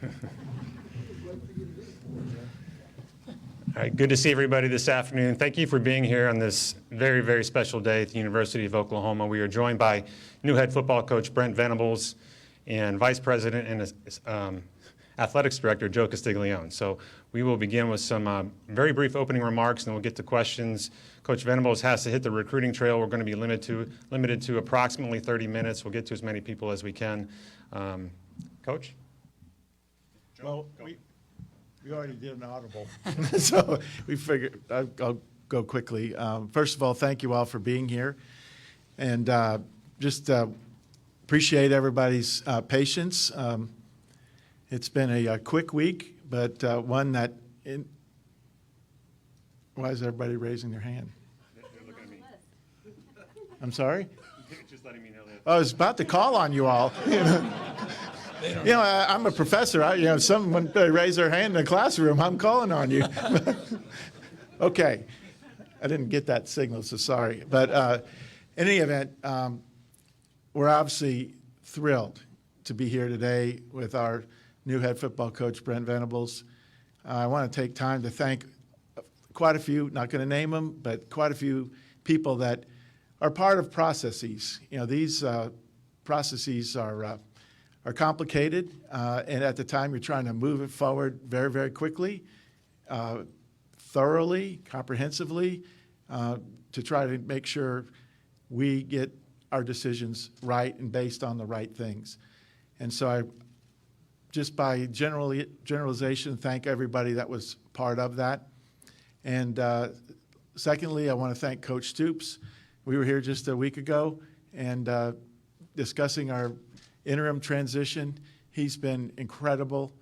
All right, good to see everybody this afternoon. Thank you for being here on this very, very special day at the University of Oklahoma. We are joined by new head football coach Brent Venables and vice president and athletics director Joe Castiglione. So we will begin with some very brief opening remarks, and then we'll get to questions. Coach Venables has to hit the recruiting trail. We're going to be limited to approximately 30 minutes. We'll get to as many people as we can. Coach? Well, we already did an audible, so we figured I'll go quickly. First of all, thank you all for being here, and just appreciate everybody's patience. It's been a quick week, but one that why is everybody raising their hand? They're looking at me. I'm sorry? Just letting me know that. I was about to call on you all. I'm a professor. Someone raise their hand in the classroom, I'm calling on you. Okay. I didn't get that signal, so sorry. But in any event, we're obviously thrilled to be here today with our new head football coach, Brent Venables. I want to take time to thank quite a few, not going to name them, but quite a few people that are part of processes. These processes are complicated, and at the time you're trying to move it forward very, very quickly, thoroughly, comprehensively, to try to make sure we get our decisions right and based on the right things. And so I, just by generalization, thank everybody that was part of that. And secondly, I want to thank Coach Stoops. We were here just a week ago and discussing our interim transition. He's been incredible,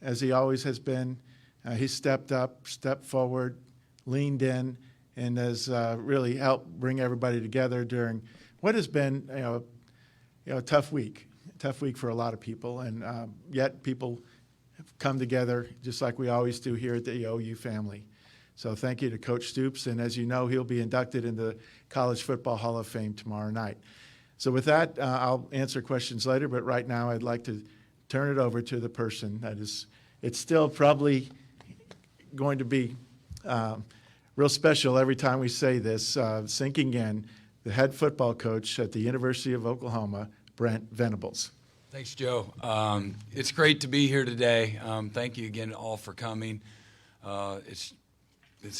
as he always has been. He stepped up, stepped forward, leaned in, and has really helped bring everybody together during what has been a tough week for a lot of people. And yet people have come together just like we always do here at the OU family. So thank you to Coach Stoops. And as you know, he'll be inducted into the College Football Hall of Fame tomorrow night. So with that, I'll answer questions later, but right now I'd like to turn it over to the person that is, it's still probably going to be real special every time we say this, sinking in, the head football coach at the University of Oklahoma, Brent Venables. Thanks, Joe. It's great to be here today. Thank you again all for coming. It's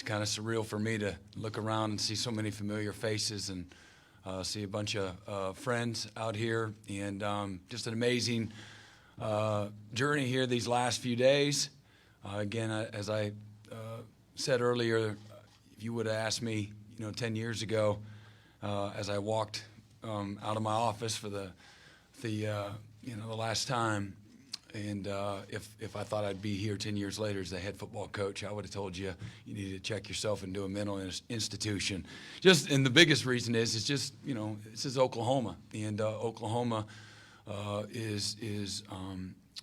kind of surreal for me to look around and see so many familiar faces and see a bunch of friends out here, and just an amazing journey here these last few days. Again, as I said earlier, if you would have asked me, 10 years ago, as I walked out of my office for the last time, and if I thought I'd be here 10 years later as the head football coach, I would have told you you need to check yourself and do a mental institution. And the biggest reason is this is Oklahoma, and Oklahoma is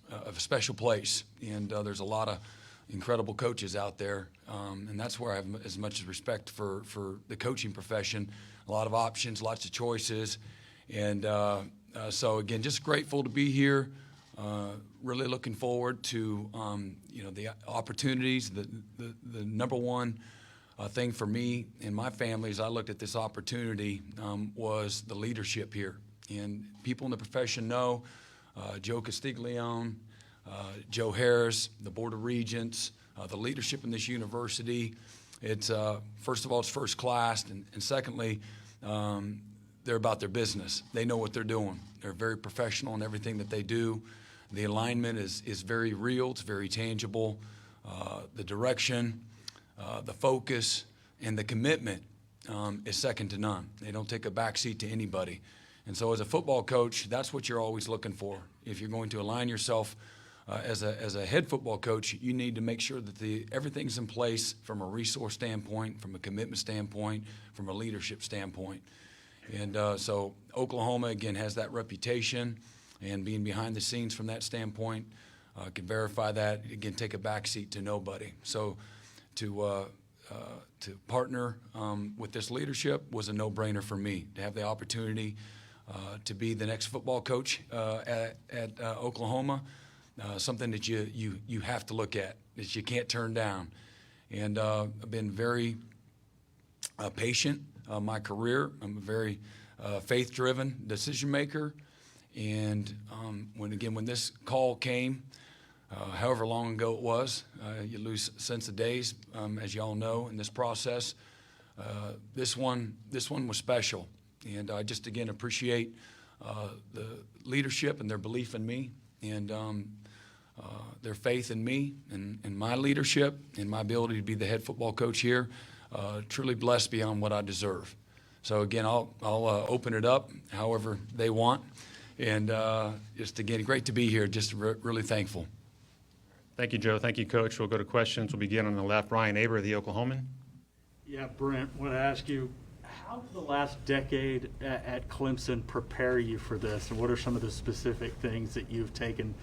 a special place, and there's a lot of incredible coaches out there, and that's where I have as much respect for the coaching profession. A lot of options, lots of choices, and so again, just grateful to be here. Really looking forward to the opportunities. The number one thing for me and my family as I looked at this opportunity was the leadership here. And people in the profession know Joe Castiglione, Joe Harris, the Board of Regents, the leadership in this university. It's first of all, it's first class, and secondly, they're about their business. They know what they're doing. They're very professional in everything that they do. The alignment is very real. It's very tangible. The direction, the focus, and the commitment is second to none. They don't take a backseat to anybody. And so as a football coach, that's what you're always looking for. If you're going to align yourself as a head football coach, you need to make sure that everything's in place from a resource standpoint, from a commitment standpoint, from a leadership standpoint. And so Oklahoma, again, has that reputation. And being behind the scenes from that standpoint, can verify that. Again, take a backseat to nobody. So to partner with this leadership was a no-brainer for me. To have the opportunity to be the next football coach at Oklahoma something that you have to look at, that you can't turn down. And I've been very patient my career. I'm a very faith-driven decision maker. And when this call came, however long ago it was, you lose sense of days, as you all know, in this process. This one was special, and I just again appreciate the leadership and their belief in me, and their faith in me and my leadership and my ability to be the head football coach here. Truly blessed beyond what I deserve. So again, I'll open it up however they want, and just again, great to be here. Just really thankful. Thank you, Joe. Thank you, Coach. We'll go to questions. We'll begin on the left. Ryan Aber, the Oklahoman. Yeah, Brent, I want to ask you, how did the last decade at Clemson prepare you for this, and what are some of the specific things that you've taken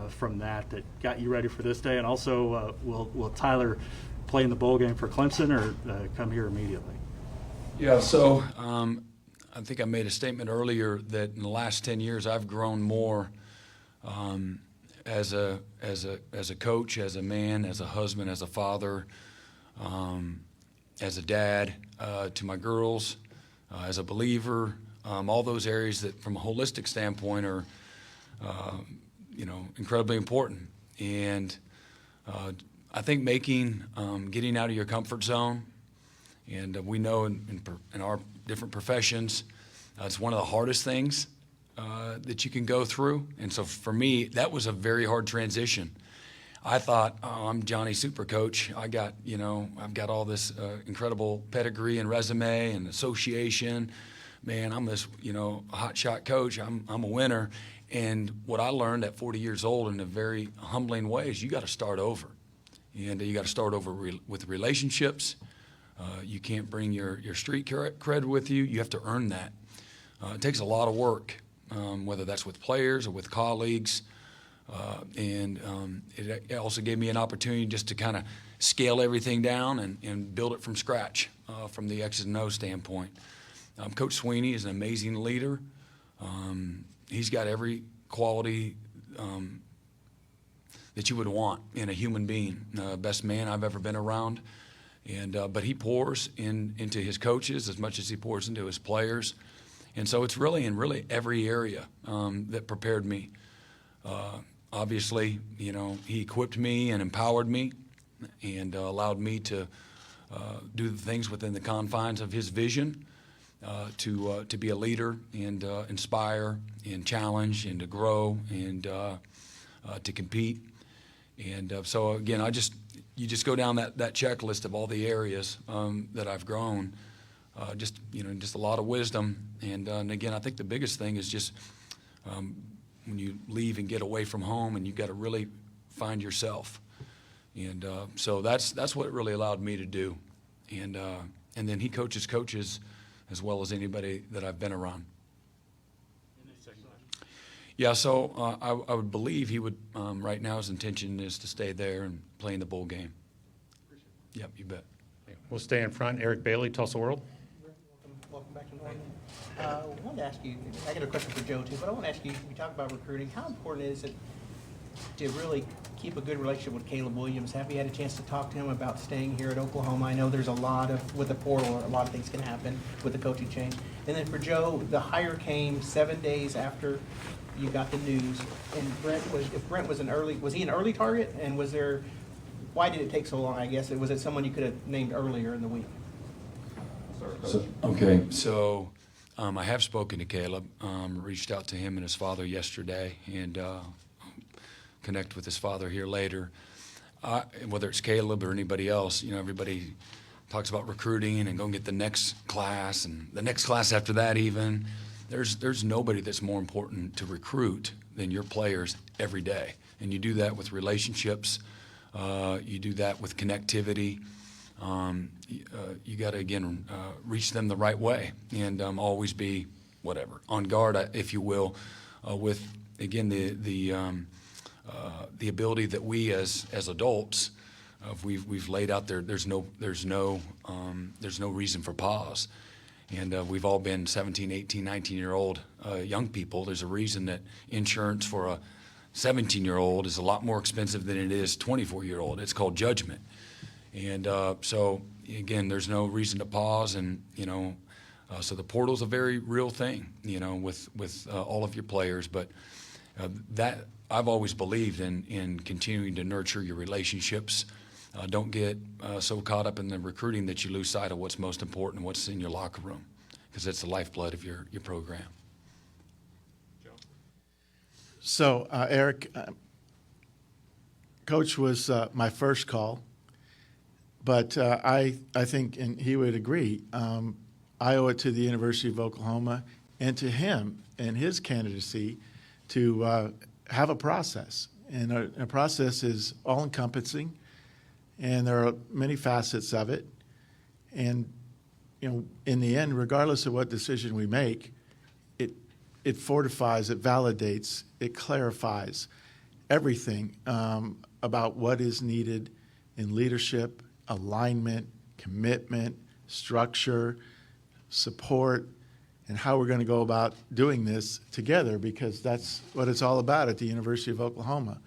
from that got you ready for this day? And also, will Tyler play in the bowl game for Clemson or come here immediately? Yeah, so I think I made a statement earlier that in the last 10 years I've grown more as a coach, as a man, as a husband, as a father, as a dad to my girls, as a believer, all those areas that from a holistic standpoint are incredibly important. And I think getting out of your comfort zone, and we know in our different professions, it's one of the hardest things that you can go through. And so for me, that was a very hard transition. I thought, oh, I'm Johnny Super Coach. I've got all this incredible pedigree and resume and association. Man, I'm this, hot shot coach. I'm a winner. And what I learned at 40 years old in a very humbling way is you got to start over. And you got to start over with relationships. You can't bring your street cred with you. You have to earn that. It takes a lot of work, whether that's with players or with colleagues. It also gave me an opportunity just to kind of scale everything down and build it from scratch from the X's and O's standpoint. Coach Sweeney is an amazing leader. He's got every quality that you would want in a human being. Best man I've ever been around. But he pours into his coaches as much as he pours into his players. And so it's really in every area that prepared me. Obviously, he equipped me and empowered me and allowed me to do the things within the confines of his vision to be a leader and inspire and challenge and to grow and to compete. And so again, you just go down that checklist of all the areas that I've grown. Just a lot of wisdom. And again, I think the biggest thing is just when you leave and get away from home, and you've got to really find yourself. And so that's what it really allowed me to do. And then he coaches coaches as well as anybody that I've been around. Yeah, so I would believe he would, right now his intention is to stay there and play in the bowl game. Yep, you bet. We'll stay in front. Eric Bailey, Tulsa World. Welcome back to Norman. I wanted to ask you, I got a question for Joe too, but I want to ask you, you talk about recruiting. How important is it to really keep a good relationship with Caleb Williams? Have you had a chance to talk to him about staying here at Oklahoma? I know there's a lot of, with the portal, a lot of things can happen with the coaching change. And then for Joe, the hire came 7 days after you got the news. And if Brent was he an early target? And why did it take so long, I guess? Was it someone you could have named earlier in the week? So I have spoken to Caleb, reached out to him and his father yesterday, and connect with his father here later. Whether it's Caleb or anybody else, everybody talks about recruiting and go and get the next class and the next class after that even. There's nobody that's more important to recruit than your players every day. And you do that with relationships. You do that with connectivity. You got to, again, reach them the right way and always be, on guard, if you will, with, again, the ability that we as adults, we've laid out there. There's no reason for pause. And we've all been 17, 18, 19-year-old young people. There's a reason that insurance for a 17-year-old is a lot more expensive than it is 24-year-old. It's called judgment. And so, again, there's no reason to pause. And, so the portal's a very real thing, with all of your players. But that I've always believed in continuing to nurture your relationships. Don't get so caught up in the recruiting that you lose sight of what's most important, what's in your locker room, because that's the lifeblood of your program. So, Eric, Coach was my first call, but I think, and he would agree, I owe it to the University of Oklahoma and to him and his candidacy to have a process. And a process is all-encompassing, and there are many facets of it. And, in the end, regardless of what decision we make, it fortifies, it validates, it clarifies everything about what is needed in leadership, alignment, commitment, structure, support, and how we're going to go about doing this together, because that's what it's all about at the University of Oklahoma.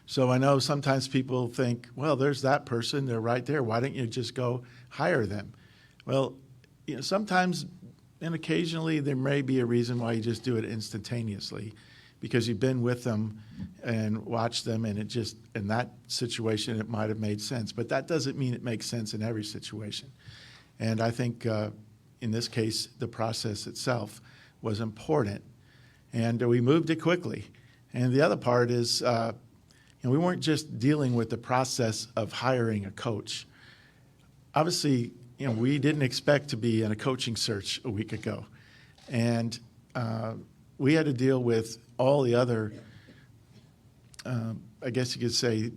So I know sometimes people think, well, there's that person, they're right there. Why don't you just go hire them? Well, sometimes and occasionally there may be a reason why you just do it instantaneously, because you've been with them and watched them, and it just, in that situation, it might have made sense. But that doesn't mean it makes sense in every situation. And I think in this case, the process itself was important. And we moved it quickly. And the other part is, we weren't just dealing with the process of hiring a coach. Obviously, we didn't expect to be in a coaching search a week ago. And we had to deal with all the other, I guess you could say,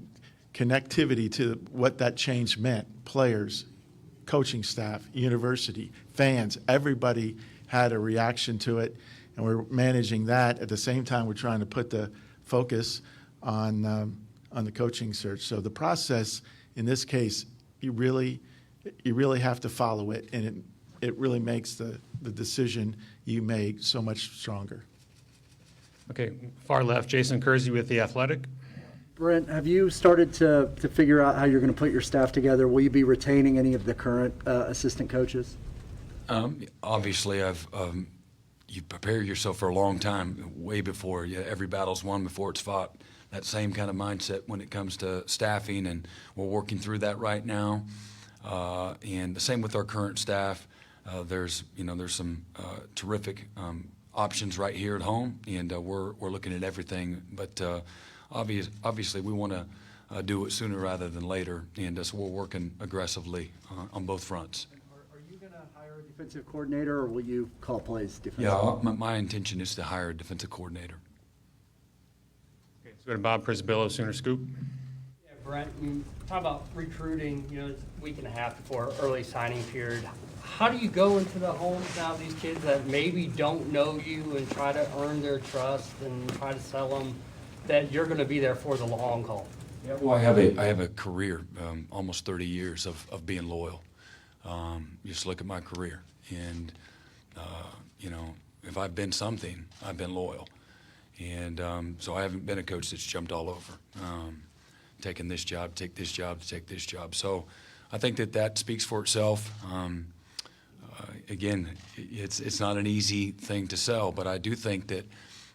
connectivity to what that change meant. Players, coaching staff, university, fans, everybody had a reaction to it. And we're managing that. At the same time, we're trying to put the focus on the coaching search. So the process, in this case, you really have to follow it, and it really makes the decision you make so much stronger. Okay, far left, Jason Kersey with The Athletic. Brent, have you started to figure out how you're going to put your staff together? Will you be retaining any of the current assistant coaches? Obviously, you prepare yourself for a long time, way before. Every battle's won before it's fought. That same kind of mindset when it comes to staffing, and we're working through that right now. And the same with our current staff. There's some terrific options right here at home, and we're looking at everything. But obviously, we want to do it sooner rather than later, and so we're working aggressively on both fronts. Are you going to hire a defensive coordinator, or will you call plays defensively? Yeah, my intention is to hire a defensive coordinator. Okay, let's go to Bob Prisbillo, Sooner Scoop. Yeah, Brent, you talk about recruiting, it's a week and a half before early signing period. How do you go into the homes now of these kids that maybe don't know you and try to earn their trust and try to sell them that you're going to be there for the long haul? Yeah, well, I have a career, almost 30 years of being loyal. Just look at my career, and if I've been something, I've been loyal, and so I haven't been a coach that's jumped all over, taking this job, take this job, to take this job. So I think that speaks for itself. Again, it's not an easy thing to sell, but I do think that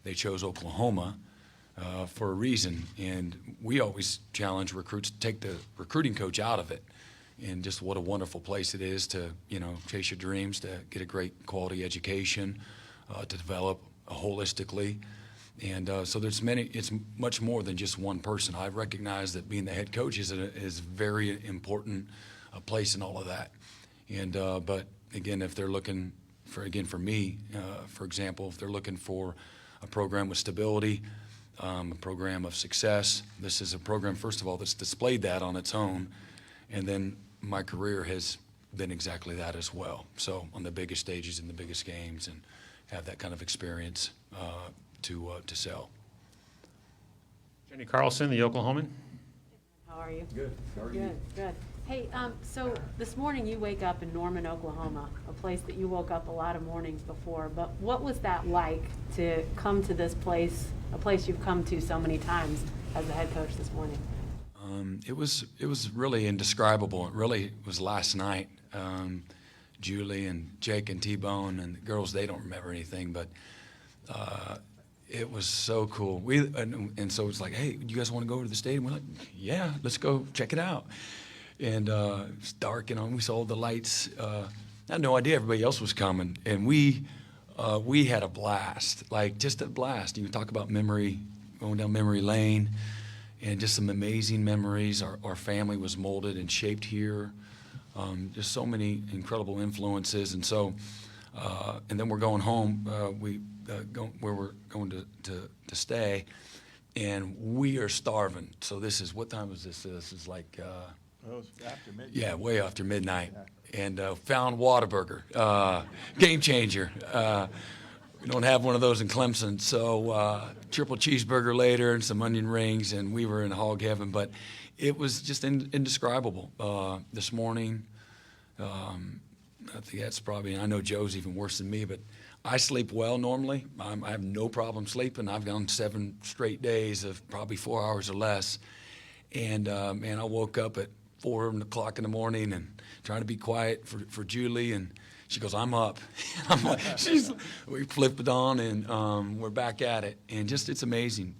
they chose Oklahoma for a reason, and we always challenge recruits to take the recruiting coach out of it, and just what a wonderful place it is to chase your dreams, to get a great quality education, to develop holistically, and so there's many. It's much more than just one person. I recognize that being the head coach is very important place in all of that, and but again, if they're looking for me, for example, if they're looking for a program with stability, a program of success, this is a program, first of all, that's displayed that on its own, and then my career has been exactly that as well. So on the biggest stages in the biggest games, and have that kind of experience to sell. Jenny Carlson, the Oklahoman. How are you? Good. How are you? Good, good. Hey, so this morning you wake up in Norman, Oklahoma, a place that you woke up a lot of mornings before, but what was that like to come to this place a place you've come to so many times as the head coach this morning? It was really indescribable. It really was last night. Julie and Jake and T-Bone and the girls, they don't remember anything, but it was so cool. And so it's like, hey, you guys want to go over to the stadium? We're like, yeah, let's go check it out. And it's dark, we saw the lights. I had no idea everybody else was coming, and we had a blast, like just a blast. You talk about memory, going down memory lane, and just some amazing memories. Our family was molded and shaped here. Just so many incredible influences, and so, and then we're going home. Where we're going to stay, and we are starving. So this is, what time is this? This is like, Well, it's after midnight. yeah, way after midnight. And found Whataburger, game changer. We don't have one of those in Clemson, so triple cheeseburger later and some onion rings, and we were in hog heaven. But it was just indescribable. This morning, I think that's probably, I know Joe's even worse than me, but I sleep well normally. I have no problem sleeping. I've gone 7 straight days of probably 4 hours or less. And man, I woke up at 4 o'clock in the morning and trying to be quiet for Julie, and she goes, I'm up. I'm like, we flipped it on, and we're back at it. And just, it's amazing.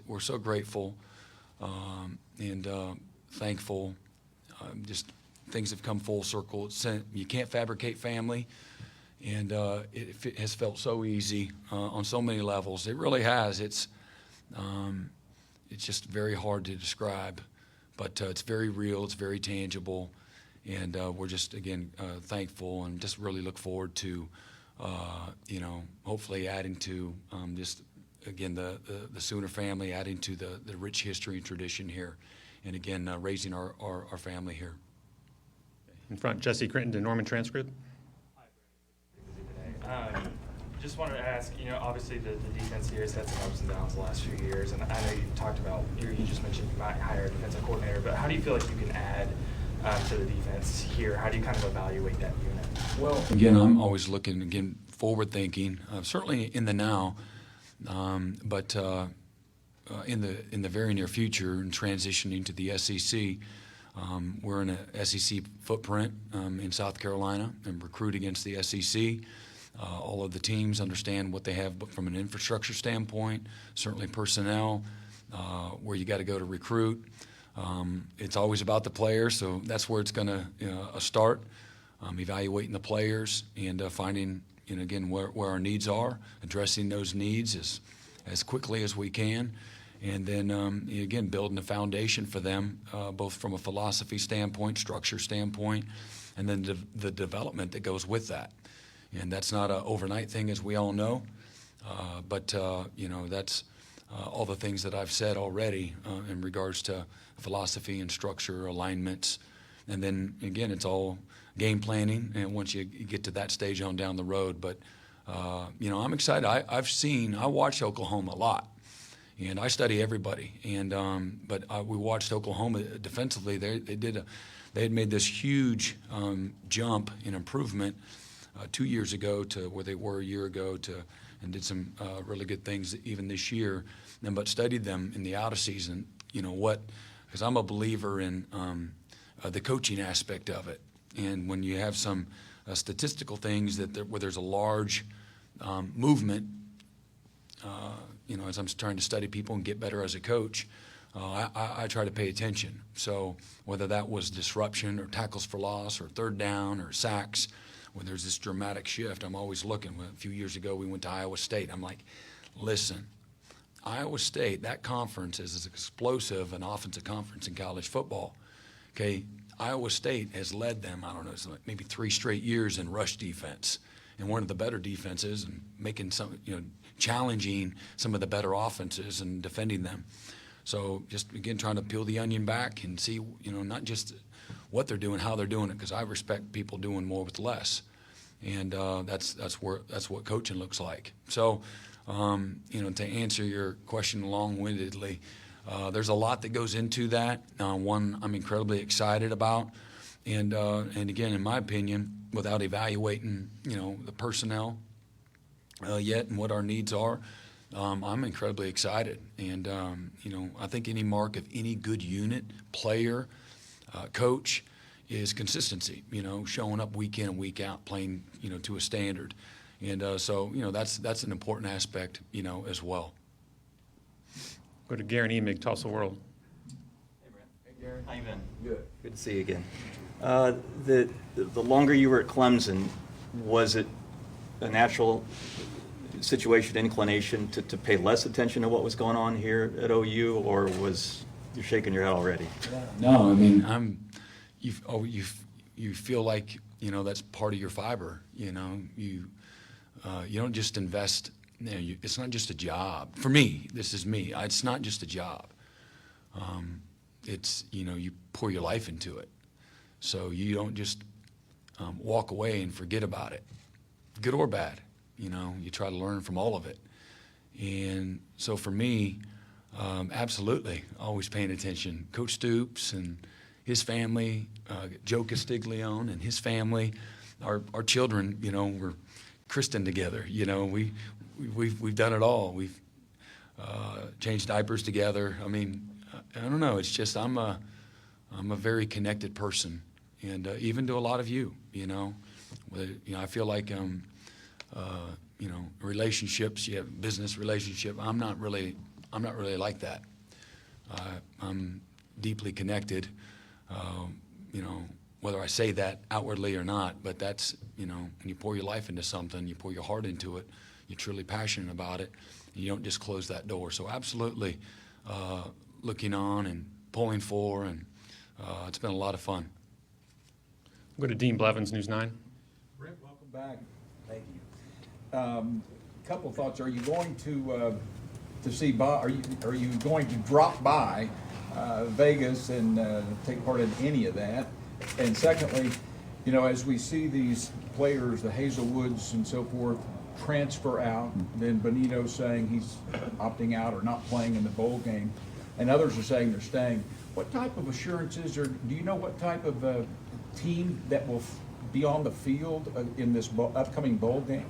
We're so grateful and thankful. Just things have come full circle. You can't fabricate family, and it has felt so easy on so many levels. It really has. It's just very hard to describe, but it's very real. It's very tangible, and we're just, again, thankful, and just really look forward to, hopefully adding to just, again, the Sooner family, adding to the rich history and tradition here, and again, raising our family here. In front, Jesse Crittenden, Norman Transcript. Just wanted to ask, obviously the defense here has had some ups and downs the last few years, and I know you talked about, you just mentioned you might hire a defensive coordinator, but how do you feel like you can add to the defense here? How do you kind of evaluate that unit? Well, again, I'm always looking, again, forward thinking, certainly in the now, but in the very near future, and transitioning to the SEC. We're in a SEC footprint in South Carolina and recruit against the SEC. All of the teams understand what they have from an infrastructure standpoint, certainly personnel, where you got to go to recruit. It's always about the players, so that's where it's going to start, evaluating the players and finding, again, where our needs are, addressing those needs as quickly as we can. And then, again, building a foundation for them, both from a philosophy standpoint, structure standpoint, and then the development that goes with that. And that's not an overnight thing, as we all know, but, that's all the things that I've said already in regards to philosophy and structure, alignments. And then, again, it's all game planning, and once you get to that stage on down the road. But, I'm excited. I watch Oklahoma a lot. And I study everybody, but we watched Oklahoma defensively. They had made this huge jump in improvement 2 years ago to where they were a year ago, and did some really good things even this year. But studied them in the out of season. Because I'm a believer in the coaching aspect of it, and when you have some statistical things where there's a large movement. As I'm trying to study people and get better as a coach, I try to pay attention. So whether that was disruption or tackles for loss or third down or sacks, when there's this dramatic shift, I'm always looking. A few years ago, we went to Iowa State. I'm like, listen, Iowa State, that conference is as explosive an offensive conference in college football. Okay, Iowa State has led them, I don't know, it's like maybe 3 straight years in rush defense, and one of the better defenses, and making some, challenging some of the better offenses and defending them. So just, again, trying to peel the onion back and see, not just what they're doing, how they're doing it, because I respect people doing more with less. And that's what coaching looks like. So, to answer your question long-windedly, there's a lot that goes into that. One I'm incredibly excited about. And again, in my opinion, without evaluating, the personnel yet and what our needs are, I'm incredibly excited. And, I think any mark of any good unit, player, coach is consistency, showing up week in and week out, playing, to a standard. And so, that's an important aspect, as well. Go to Garen Emig, Tulsa World. Hey, Brent. Hey, Garen. How you been? Good. Good to see you again. The longer you were at Clemson, was it a natural situation, inclination to pay less attention to what was going on here at OU, or was you shaking your head already? No, I mean, you feel like, that's part of your fiber, you don't just invest, it's not just a job. For me, this is me, it's not just a job. It's, you pour your life into it. So you don't just walk away and forget about it, good or bad. You try to learn from all of it. And so for me, absolutely, always paying attention. Coach Stoops and his family, Joe Castiglione and his family, our children, we're christened together. We've done it all. We've changed diapers together. I mean, I don't know. It's just I'm a very connected person, and even to a lot of you. I feel like relationships. You have business relationship. I'm not really like that. I'm deeply connected. Whether I say that outwardly or not, but that's, when you pour your life into something, you pour your heart into it, you're truly passionate about it, and you don't just close that door. So absolutely looking on and pulling for, and it's been a lot of fun. Go to Dean Blevins, News 9. Brent, welcome back. Thank you. Couple thoughts. Are you going to see Bob? Are you going to drop by Vegas and take part in any of that? And secondly, as we see these players, the Hazelwoods and so forth, transfer out, then Benito saying he's opting out or not playing in the bowl game, and others are saying they're staying. What type of assurances, or do you know what type of team that will be on the field in this upcoming bowl game?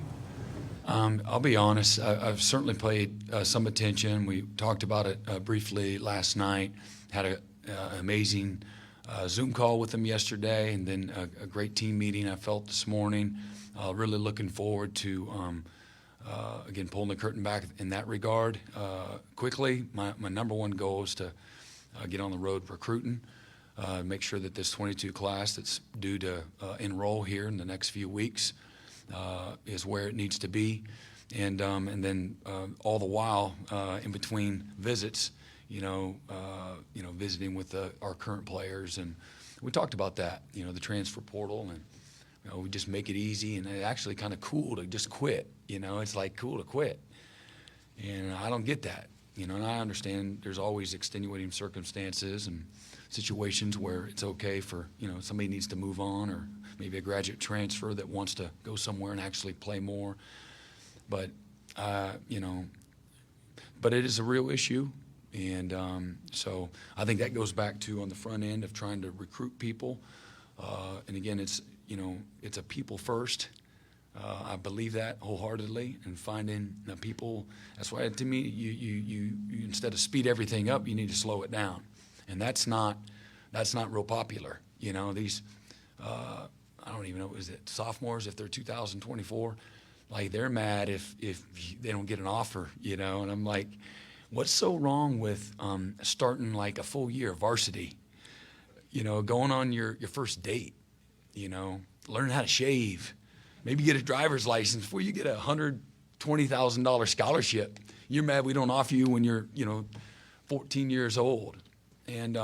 I'll be honest, I've certainly paid some attention. We talked about it briefly last night, had an amazing Zoom call with them yesterday, and then a great team meeting I felt this morning. Really looking forward to, again, pulling the curtain back in that regard. Quickly, my number one goal is to get on the road recruiting, make sure that this 22 class that's due to enroll here in the next few weeks is where it needs to be, and then all the while in between visits, visiting with our current players, and we talked about that, the transfer portal, and we just make it easy, and it's actually kind of cool to just quit. It's like cool to quit, and I don't get that. And I understand there's always extenuating circumstances and situations where it's okay for, somebody needs to move on, or maybe a graduate transfer that wants to go somewhere and actually play more. But, but it is a real issue. And so I think that goes back to on the front end of trying to recruit people. And again, it's a people first. I believe that wholeheartedly, and finding the people. That's why, to me, you instead of speed everything up, you need to slow it down, and that's not real popular. These I don't even know, is it sophomores, if they're 2024, like they're mad if they don't get an offer, and I'm like, what's so wrong with starting like a full year of varsity, going on your first date, learning how to shave. Maybe get a driver's license before you get a $120,000 scholarship. You're mad we don't offer you when you're, 14 years old, and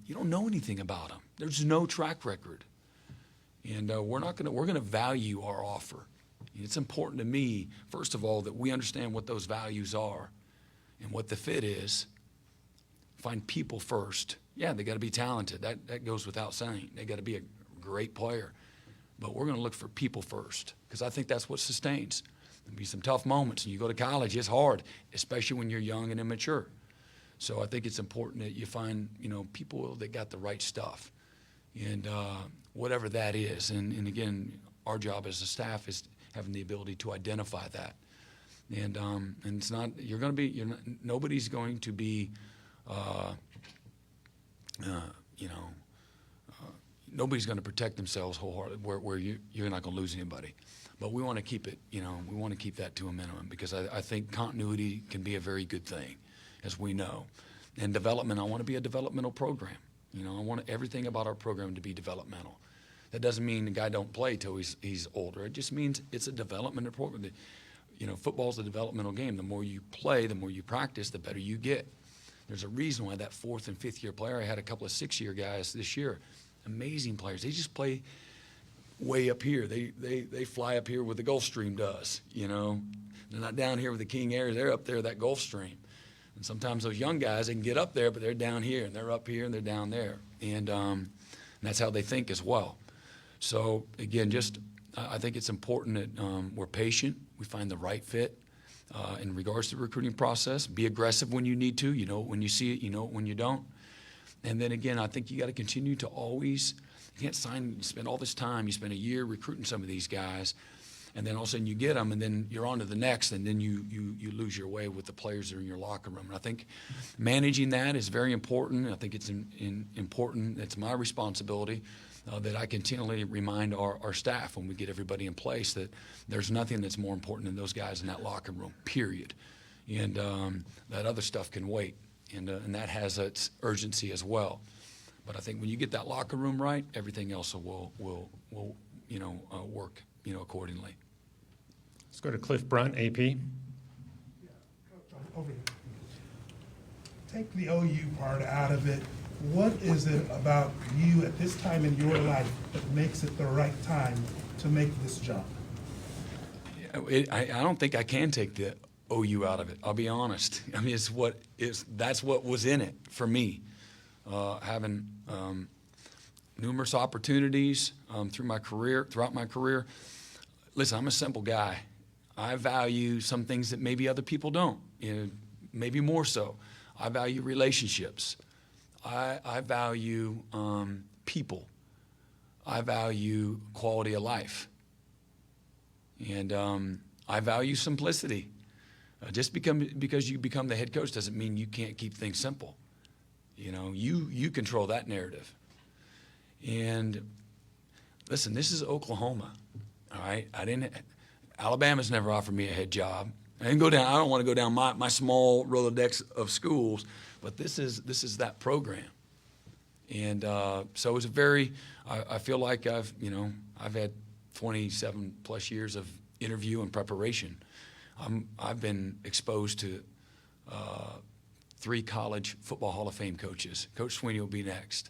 you don't know anything about them. There's no track record, and we're going to value our offer. And it's important to me, first of all, that we understand what those values are, and what the fit is. Find people first. Yeah, they got to be talented. That goes without saying. They got to be a great player. But we're going to look for people first, because I think that's what sustains. There'll be some tough moments, and you go to college, it's hard, especially when you're young and immature. So I think it's important that you find, people that got the right stuff, and whatever that is. And again, our job as a staff is having the ability to identify that. And it's not, nobody's going to be, nobody's going to protect themselves wholeheartedly where you're not going to lose anybody. But we want to keep it, we want to keep that to a minimum, because I think continuity can be a very good thing, as we know. And development, I want to be a developmental program. I want everything about our program to be developmental. That doesn't mean the guy don't play till he's older. It just means it's a developmental program. Football's a developmental game. The more you play, the more you practice, the better you get. There's a reason why that 4th and 5th year player, I had a couple of 6-year guys this year, amazing players. They just play way up here. They fly up here where the Gulf Stream does, They're not down here with the King Airs. They're up there, that Gulf Stream. And sometimes those young guys, they can get up there, but they're down here, and they're up here, and they're down there. And that's how they think as well. So, again, I think it's important that we're patient. We find the right fit in regards to the recruiting process. Be aggressive when you need to. You know it when you see it. You know it when you don't. And then, again, I think you got to continue to always – you can't you spend all this time. You spend a year recruiting some of these guys, and then all of a sudden you get them, and then you're on to the next, and then you lose your way with the players that are in your locker room. And I think managing that is very important. I think it's important. It's my responsibility that I continually remind our staff when we get everybody in place that there's nothing that's more important than those guys in that locker room, period. And that other stuff can wait, and that has its urgency as well. But I think when you get that locker room right, everything else will work accordingly. Let's go to Cliff Brunt, AP. Over here. Take the OU part out of it. What is it about you at this time in your life that makes it the right time to make this jump? I don't think I can take the OU out of it. I'll be honest. I mean, that's what was in it for me. Having numerous opportunities throughout my career. Listen, I'm a simple guy. I value some things that maybe other people don't. Maybe more so. I value relationships. I value people. I value quality of life. And I value simplicity. Just because you become the head coach doesn't mean you can't keep things simple. You control that narrative. And listen, this is Oklahoma, all right? Alabama's never offered me a head job. I don't want to go down my small Rolodex of schools, but this is that program. And so it's I feel like I've had 27 plus years of interview and preparation. I've been exposed to 3 college football Hall of Fame coaches. Coach Sweeney will be next.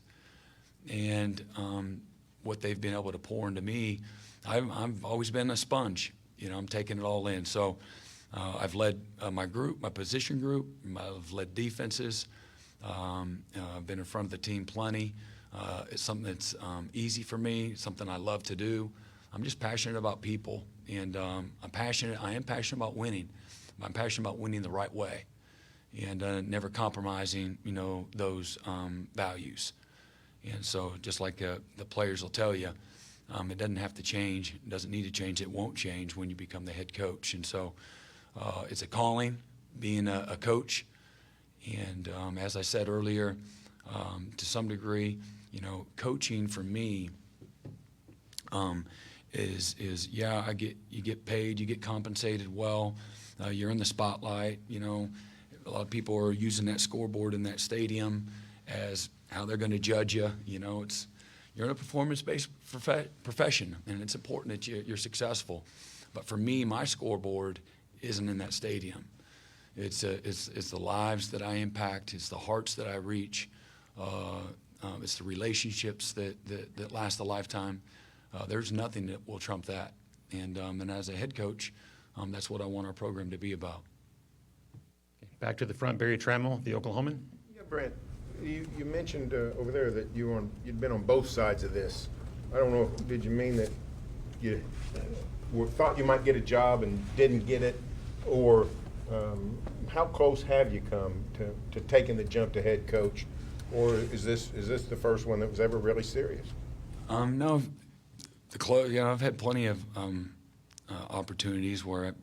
And what they've been able to pour into me, I've always been a sponge. I'm taking it all in. So I've led my group, my position group. I've led defenses. I've been in front of the team plenty. It's something that's easy for me. It's something I love to do. I'm just passionate about people, and I am passionate about winning. I'm passionate about winning the right way, and never compromising, those values. And so, just like the players will tell you, it doesn't have to change. It doesn't need to change. It won't change when you become the head coach. And so, it's a calling, being a coach. And as I said earlier, to some degree, coaching for me is you get paid, you get compensated well, you're in the spotlight. A lot of people are using that scoreboard in that stadium as how they're going to judge you. You're in a performance-based profession, and it's important that you're successful. But for me, my scoreboard isn't in that stadium. It's the lives that I impact. It's the hearts that I reach. It's the relationships that last a lifetime. There's nothing that will trump that. And as a head coach, that's what I want our program to be about. Back to the front, Barry Trammell, the Oklahoman. Yeah, Brent, you mentioned over there that you'd been on both sides of this. I don't know, did you mean that you thought you might get a job and didn't get it, or how close have you come to taking the jump to head coach, or is this the first one that was ever really serious? No, I've had plenty of opportunities where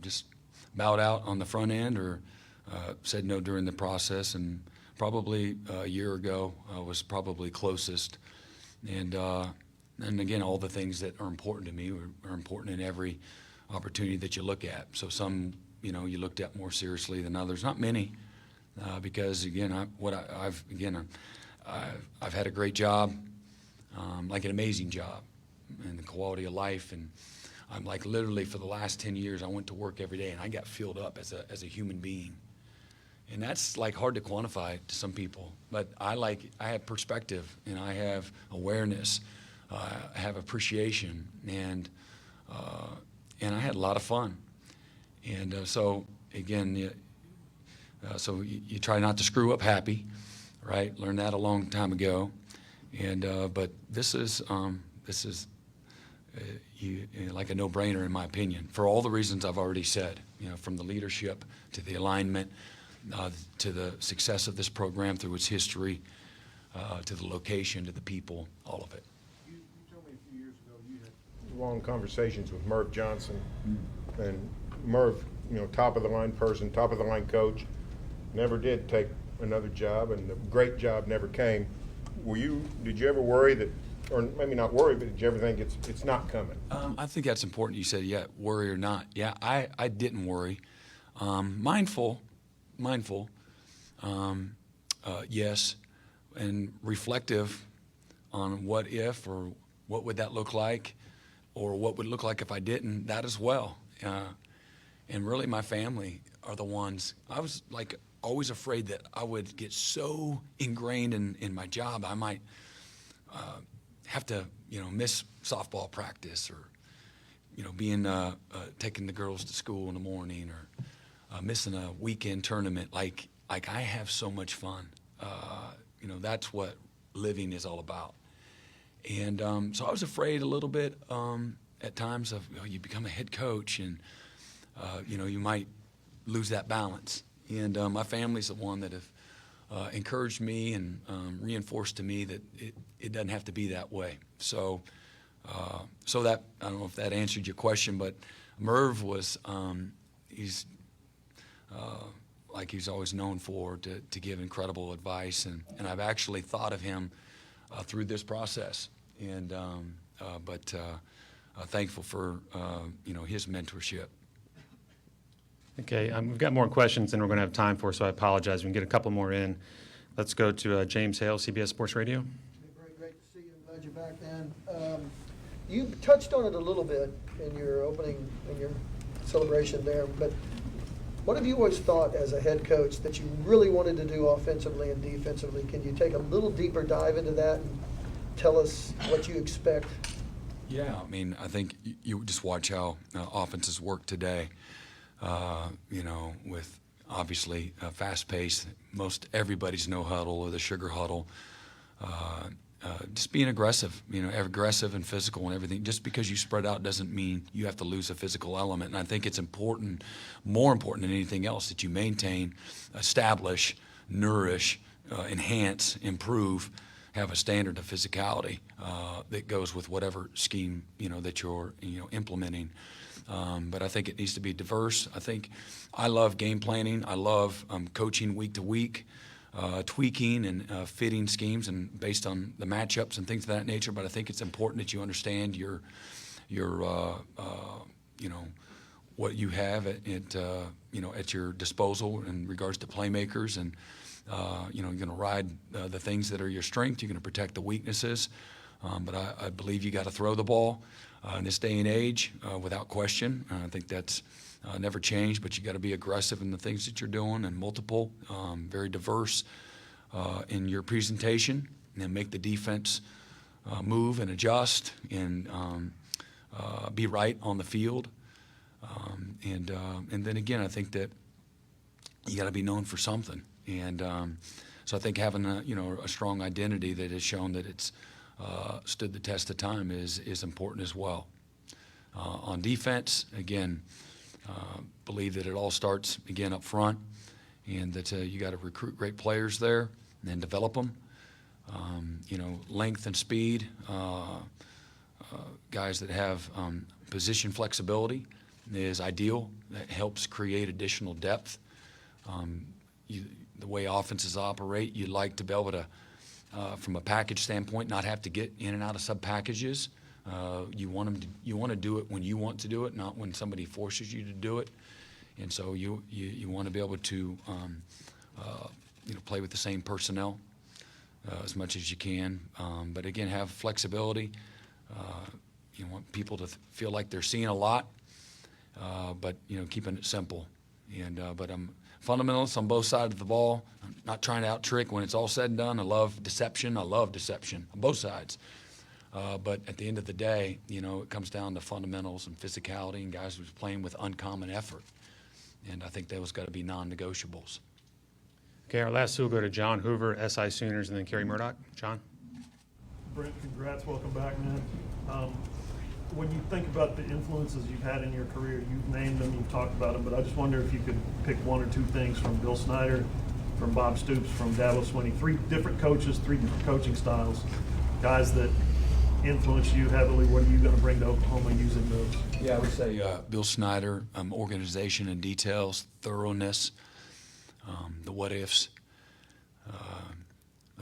bowed out on the front end or said no during the process, and probably a year ago was probably closest. And again, all the things that are important to me are important in every opportunity that you look at. So some, you looked at more seriously than others. Not many, because again, I've had a great job, like an amazing job, and the quality of life. And I'm like literally for the last 10 years, I went to work every day and I got filled up as a human being. And that's like hard to quantify to some people, but I have perspective and I have awareness, I have appreciation, and I had a lot of fun. And so again, so you try not to screw up happy, right? Learned that a long time ago. And but this is like a no-brainer in my opinion, for all the reasons I've already said. From the leadership to the alignment, to the success of this program through its history, to the location, to the people, all of it. You told me a few years ago you had long conversations with Merv Johnson, and Merv, top of the line person, top of the line coach, never did take another job, and the great job never came. Did you ever worry that, or maybe not worry, but did you ever think it's not coming? I think that's important. You said, worry or not. Yeah, I didn't worry. Mindful, yes, and reflective on what if, or what would that look like, or what would it look like if I didn't, that as well. And really my family are the ones, I was like always afraid that I would get so ingrained in my job, I might have to, miss softball practice, or, taking the girls to school in the morning, or missing a weekend tournament. Like I have so much fun. That's what living is all about. And so I was afraid a little bit at times of, you become a head coach and, you might lose that balance. And my family's the one that have encouraged me and reinforced to me that it doesn't have to be that way. So that, I don't know if that answered your question, but Merv was, he's like he's always known for, to give incredible advice. And I've actually thought of him through this process. And but thankful for, his mentorship. Okay, we've got more questions than we're going to have time for, so I apologize. We can get a couple more in. Let's go to James Hale, CBS Sports Radio. Great to see you. I'm glad you're back, man. You touched on it a little bit in your opening, in your celebration there, but what have you always thought as a head coach that you really wanted to do offensively and defensively? Can you take a little deeper dive into that and tell us what you expect? Yeah, I think you just watch how offenses work today. With obviously fast pace, most everybody's no huddle or the sugar huddle. Just being aggressive, aggressive and physical and everything. Just because you spread out doesn't mean you have to lose a physical element. And I think it's important, more important than anything else, that you maintain, establish, nourish, enhance, improve, have a standard of physicality that goes with whatever scheme that you're implementing. But I think it needs to be diverse. I think I love game planning. I love coaching week to week, tweaking and fitting schemes and based on the matchups and things of that nature. But I think it's important that you understand your what you have at your disposal in regards to playmakers, and you're going to ride the things that are your strength. You're going to protect the weaknesses. But I believe you got to throw the ball in this day and age, without question. I think that's never changed, but you got to be aggressive in the things that you're doing, and multiple, very diverse in your presentation, and then make the defense move and adjust and be right on the field. And then again, I think that you got to be known for something. And so I think having a strong identity that has shown that it's stood the test of time is important as well. On defense, again, believe that it all starts again up front, and that you got to recruit great players there and then develop them. Length and speed, guys that have position flexibility, is ideal. That helps create additional depth. The way offenses operate, you like to be able to, from a package standpoint, not have to get in and out of sub-packages. You want to do it when you want to do it, not when somebody forces you to do it. And so you want to be able to play with the same personnel as much as you can. But again, have flexibility. You want people to feel like they're seeing a lot, but keeping it simple. And but I'm fundamentalists on both sides of the ball. I'm not trying to out-trick when it's all said and done. I love deception on both sides. But at the end of the day, it comes down to fundamentals and physicality and guys who's playing with uncommon effort. And I think those got to be non-negotiables. Okay, our last two will go to John Hoover, SI Sooners, and then Kerry Murdoch. John? Brent, congrats, welcome back, man. When you think about the influences you've had in your career, you've named them, you've talked about them, but I just wonder if you could pick one or two things from Bill Snyder, from Bob Stoops, from Dabo Swinney, three different coaches, three different coaching styles, guys that influence you heavily. What are you going to bring to Oklahoma using those? Yeah, I would say Bill Snyder, organization and details, thoroughness, the what-ifs.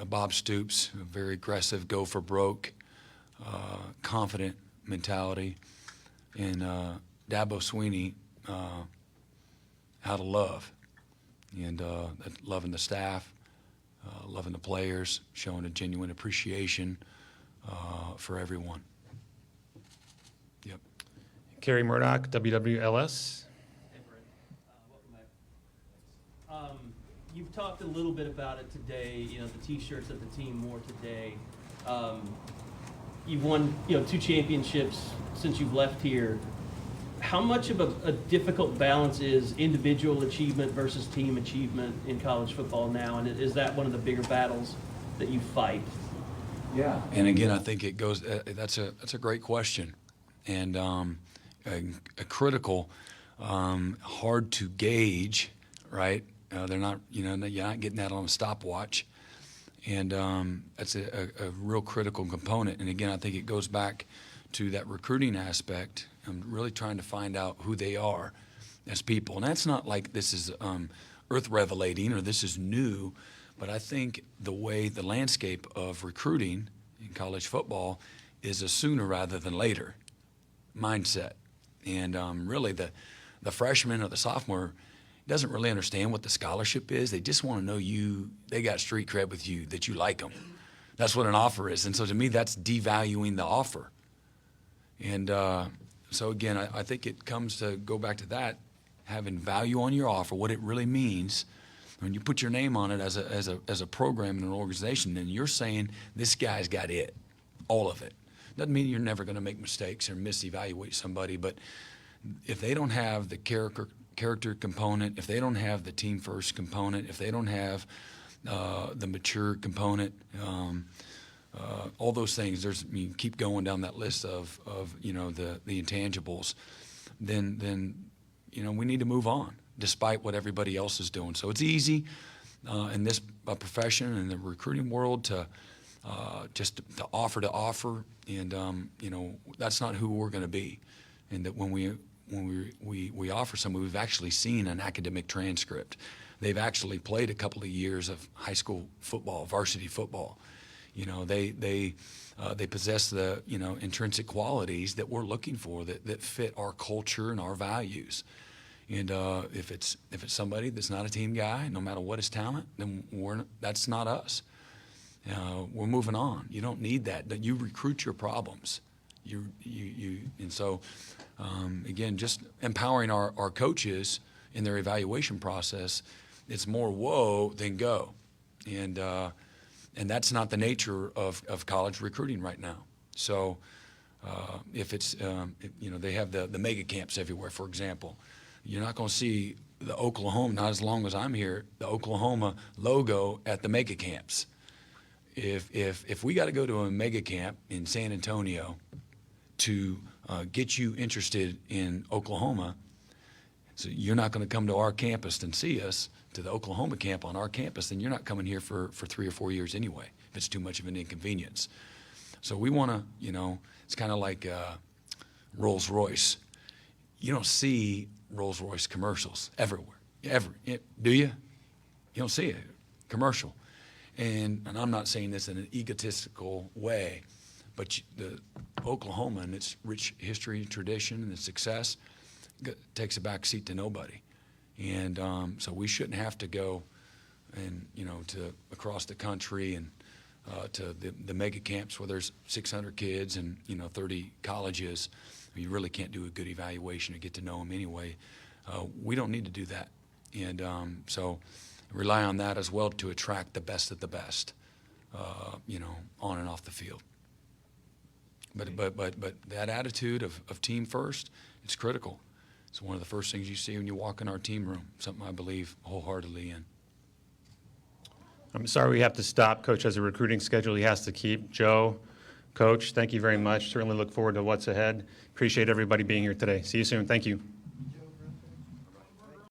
Bob Stoops, very aggressive, go for broke, confident mentality. And Dabo Swinney, how to love. And loving the staff, loving the players, showing a genuine appreciation for everyone. Yep. Kerry Murdoch, WWLS. Hey, Brent. Welcome back. You've talked a little bit about it today, the T-shirts that the team wore today. You've won, 2 championships since you've left here. How much of a difficult balance is individual achievement versus team achievement in college football now? And is that one of the bigger battles that you fight? Yeah. And again, I think it goes. That's a great question, and a critical, hard to gauge. Right? They're not. You're not getting that on a stopwatch, and that's a real critical component. And again, I think it goes back to that recruiting aspect. I'm really trying to find out who they are as people, and that's not like this is earth revelating or this is new. But I think the way the landscape of recruiting in college football is a sooner rather than later mindset. And really the freshman or the sophomore doesn't really understand what the scholarship is. They just want to know they got street cred with you, that you like them. That's what an offer is. And so to me, that's devaluing the offer. And so again, I think it comes to go back to that, having value on your offer, what it really means. When you put your name on it as a program and an organization, then you're saying this guy's got it, all of it. Doesn't mean you're never going to make mistakes or misevaluate somebody, but if they don't have the character component, if they don't have the team first component, if they don't have the mature component, all those things. You keep going down that list of the intangibles. Then we need to move on, despite what everybody else is doing. So it's easy in this profession, in the recruiting world, to just to offer, and that's not who we're going to be. And that when we offer someone, we've actually seen an academic transcript. They've actually played a couple of years of high school football, varsity football. They possess the intrinsic qualities that we're looking for that fit our culture and our values. And if it's somebody that's not a team guy, no matter what his talent, then that's not us. We're moving on. You don't need that. You recruit your problems. And so again, just empowering our coaches in their evaluation process. It's more whoa than go, and that's not the nature of college recruiting right now. So if it's they have the mega camps everywhere, for example. You're not going to see the Oklahoma, not as long as I'm here, the Oklahoma logo at the mega camps. If we got to go to a mega camp in San Antonio to get you interested in Oklahoma, so you're not going to come to our campus and see us, to the Oklahoma camp on our campus, then you're not coming here for 3 or 4 years anyway, if it's too much of an inconvenience. So we want to, it's kind of like Rolls-Royce. you don't see Rolls-Royce commercials everywhere. Do you? You don't see a commercial. And I'm not saying this in an egotistical way, but the Oklahoma and its rich history and tradition and its success takes a back seat to nobody. And so we shouldn't have to go and, to across the country and to the mega camps where there's 600 kids and, 30 colleges. You really can't do a good evaluation to get to know them anyway. We don't need to do that. And so rely on that as well to attract the best of the best, on and off the field. But that attitude of team first, it's critical. It's one of the first things you see when you walk in our team room, something I believe wholeheartedly in. I'm sorry we have to stop. Coach has a recruiting schedule he has to keep. Joe, Coach, thank you very much. Certainly look forward to what's ahead. Appreciate everybody being here today. See you soon. Thank you.